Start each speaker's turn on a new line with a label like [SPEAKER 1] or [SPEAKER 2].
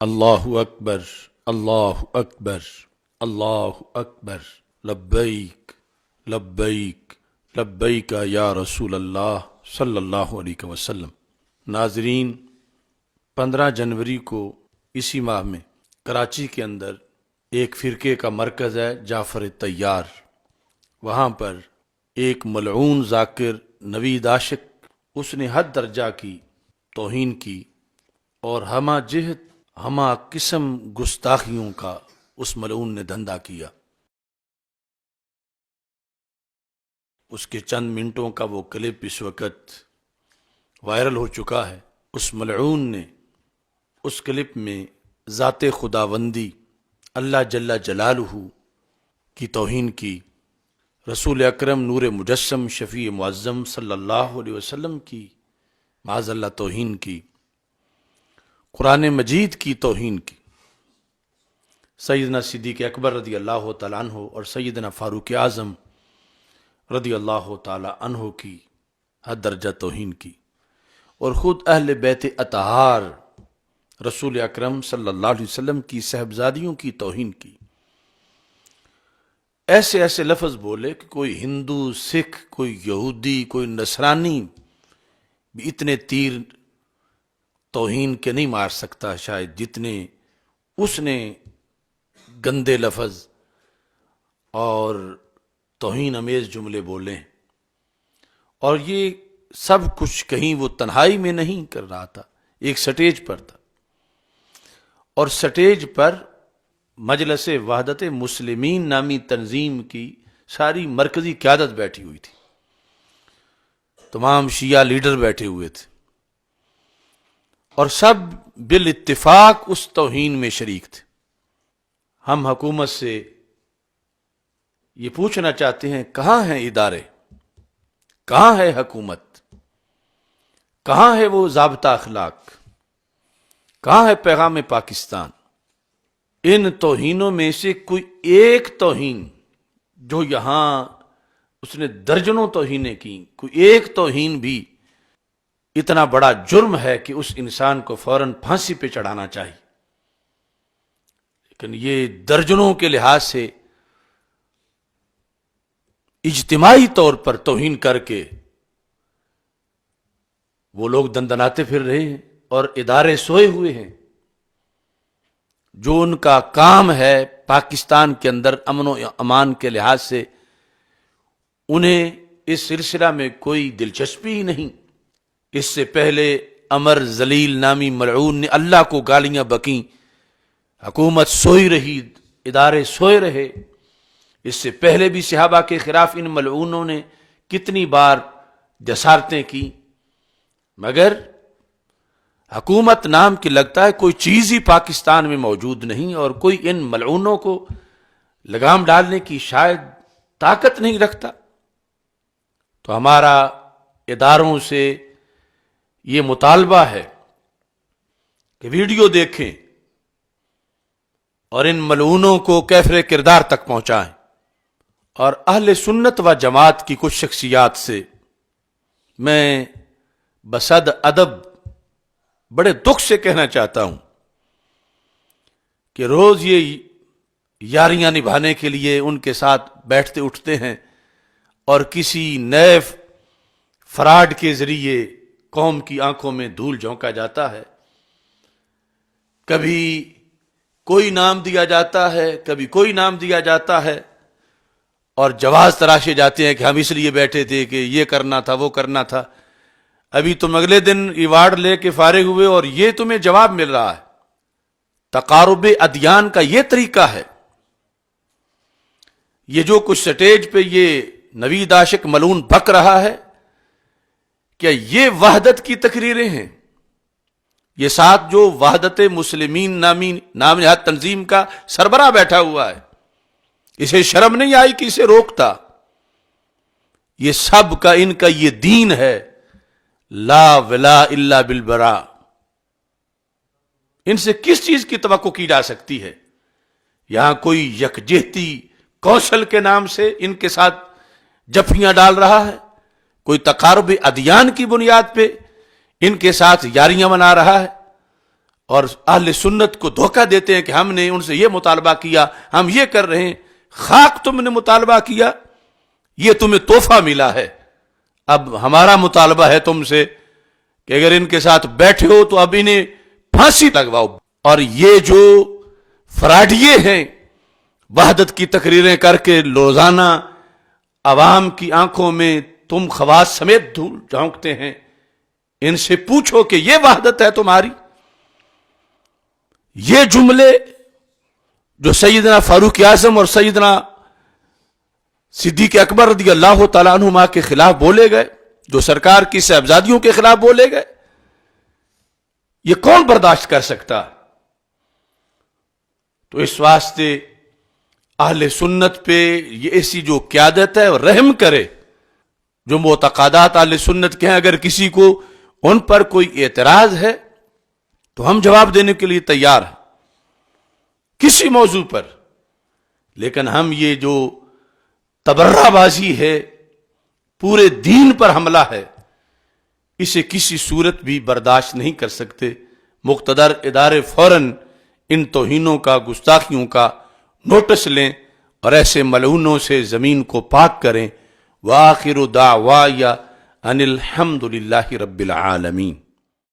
[SPEAKER 1] اللہ اکبر اللہ اکبر اللہ اکبر لبیک لبیک لبیک یا رسول اللہ صلی اللہ علیہ وسلم۔ ناظرین، 15 جنوری کو اسی ماہ میں کراچی کے اندر ایک فرقے کا مرکز ہے جعفر طیار، وہاں پر ایک ملعون ذاکر نوید عاشق، اس نے حد درجہ کی توہین کی اور ہمہ جہت ہمہ قسم گستاخیوں کا اس ملعون نے دھندا کیا۔ اس کے چند منٹوں کا وہ کلپ اس وقت وائرل ہو چکا ہے۔ اس ملعون نے اس کلپ میں ذات خداوندی اللہ جل جلالہ کی توہین کی، رسول اکرم نور مجسم شفیع معظم صلی اللہ علیہ وسلم کی معاذ اللہ توہین کی، قرآن مجید کی توہین کی، سیدنا صدیق اکبر رضی اللہ تعالیٰ عنہ اور سیدنا فاروق اعظم رضی اللہ تعالیٰ عنہ کی حد درجہ توہین کی، اور خود اہل بیت اطہار رسول اکرم صلی اللہ علیہ وسلم کی صحبزادیوں کی توہین کی۔ ایسے ایسے لفظ بولے کہ کوئی ہندو، سکھ، کوئی یہودی، کوئی نصرانی بھی اتنے تیر توہین کے نہیں مار سکتا شاید جتنے اس نے گندے لفظ اور توہین امیز جملے بولے۔ اور یہ سب کچھ کہیں وہ تنہائی میں نہیں کر رہا تھا، ایک سٹیج پر تھا، اور سٹیج پر مجلس وحدت مسلمین نامی تنظیم کی ساری مرکزی قیادت بیٹھی ہوئی تھی، تمام شیعہ لیڈر بیٹھے ہوئے تھے، اور سب بالاتفاق اس توہین میں شریک تھے۔ ہم حکومت سے یہ پوچھنا چاہتے ہیں، کہاں ہیں ادارے، کہاں ہے حکومت، کہاں ہے وہ ضابطہ اخلاق، کہاں ہے پیغام پاکستان؟ ان توہینوں میں سے کوئی ایک توہین جو یہاں اس نے درجنوں توہینیں کی، کوئی ایک توہین بھی اتنا بڑا جرم ہے کہ اس انسان کو فوراً پھانسی پہ چڑھانا چاہیے، لیکن یہ درجنوں کے لحاظ سے اجتماعی طور پر توہین کر کے وہ لوگ دندناتے پھر رہے ہیں، اور ادارے سوئے ہوئے ہیں جو ان کا کام ہے پاکستان کے اندر امن و امان کے لحاظ سے، انہیں اس سلسلہ میں کوئی دلچسپی ہی نہیں۔ اس سے پہلے امر ذلیل نامی ملعون نے اللہ کو گالیاں بکیں، حکومت سوئی رہی، ادارے سوئے رہے۔ اس سے پہلے بھی صحابہ کے خلاف ان ملعونوں نے کتنی بار جسارتیں کی، مگر حکومت نام کی لگتا ہے کوئی چیز ہی پاکستان میں موجود نہیں، اور کوئی ان ملعونوں کو لگام ڈالنے کی شاید طاقت نہیں رکھتا۔ تو ہمارا اداروں سے یہ مطالبہ ہے کہ ویڈیو دیکھیں اور ان ملعونوں کو کیفر کردار تک پہنچائیں، اور اہل سنت و جماعت کی کچھ شخصیات سے میں بصد ادب بڑے دکھ سے کہنا چاہتا ہوں کہ روز یہ یاریاں نبھانے کے لیے ان کے ساتھ بیٹھتے اٹھتے ہیں، اور کسی نئے فراڈ کے ذریعے قوم کی آنکھوں میں دھول جھونکا جاتا ہے۔ کبھی کوئی نام دیا جاتا ہے، کبھی کوئی نام دیا جاتا ہے، اور جواز تراشے جاتے ہیں کہ ہم اس لیے بیٹھے تھے کہ یہ کرنا تھا، وہ کرنا تھا۔ ابھی تم اگلے دن ایوارڈ لے کے فارغ ہوئے اور یہ تمہیں جواب مل رہا ہے۔ تقارب ادیان کا یہ طریقہ ہے؟ یہ جو کچھ سٹیج پہ یہ نوید عاشق ملعون بک رہا ہے، کیا یہ وحدت کی تقریریں ہیں؟ یہ ساتھ جو وحدت مسلمین نامی نام نہاد تنظیم کا سربراہ بیٹھا ہوا ہے، اسے شرم نہیں آئی کہ اسے روکتا؟ یہ سب کا ان کا یہ دین ہے، لا ولا الا بالبراء۔ ان سے کس چیز کی توقع کی جا سکتی ہے؟ یہاں کوئی یکجہتی کوشل کے نام سے ان کے ساتھ جفیاں ڈال رہا ہے، کوئی تقارب ادیان کی بنیاد پہ ان کے ساتھ یاریاں منا رہا ہے، اور اہل سنت کو دھوکہ دیتے ہیں کہ ہم نے ان سے یہ مطالبہ کیا، ہم یہ کر رہے ہیں. خاک تم نے مطالبہ کیا، یہ تمہیں تحفہ ملا ہے. اب ہمارا مطالبہ ہے تم سے کہ اگر ان کے ساتھ بیٹھے ہو تو اب انہیں پھانسی لگواؤ. اور یہ جو فراڈیے ہیں، وحدت کی تقریریں کر کے روزانہ عوام کی آنکھوں میں تم خواص سمیت دھول جھونکتے ہیں، ان سے پوچھو کہ یہ وحدت ہے تمہاری؟ یہ جملے جو سیدنا فاروق اعظم اور سیدنا صدیق اکبر رضی اللہ تعالیٰ عنہما کے خلاف بولے گئے، جو سرکار کی صاحبزادیوں کے خلاف بولے گئے، یہ کون برداشت کر سکتا؟ تو اس واسطے اہل سنت پہ یہ ایسی جو قیادت ہے رحم کرے. جو معتقدات اہل سنت کے ہیں، اگر کسی کو ان پر کوئی اعتراض ہے تو ہم جواب دینے کے لیے تیار ہیں کسی موضوع پر. لیکن ہم یہ جو تبرہ بازی ہے، پورے دین پر حملہ ہے، اسے کسی صورت بھی برداشت نہیں کر سکتے. مقتدر ادارے فوراً ان توہینوں کا، گستاخیوں کا نوٹس لیں اور ایسے ملعونوں سے زمین کو پاک کریں. وآخر دعوایا ان الحمد للہ رب العالمین.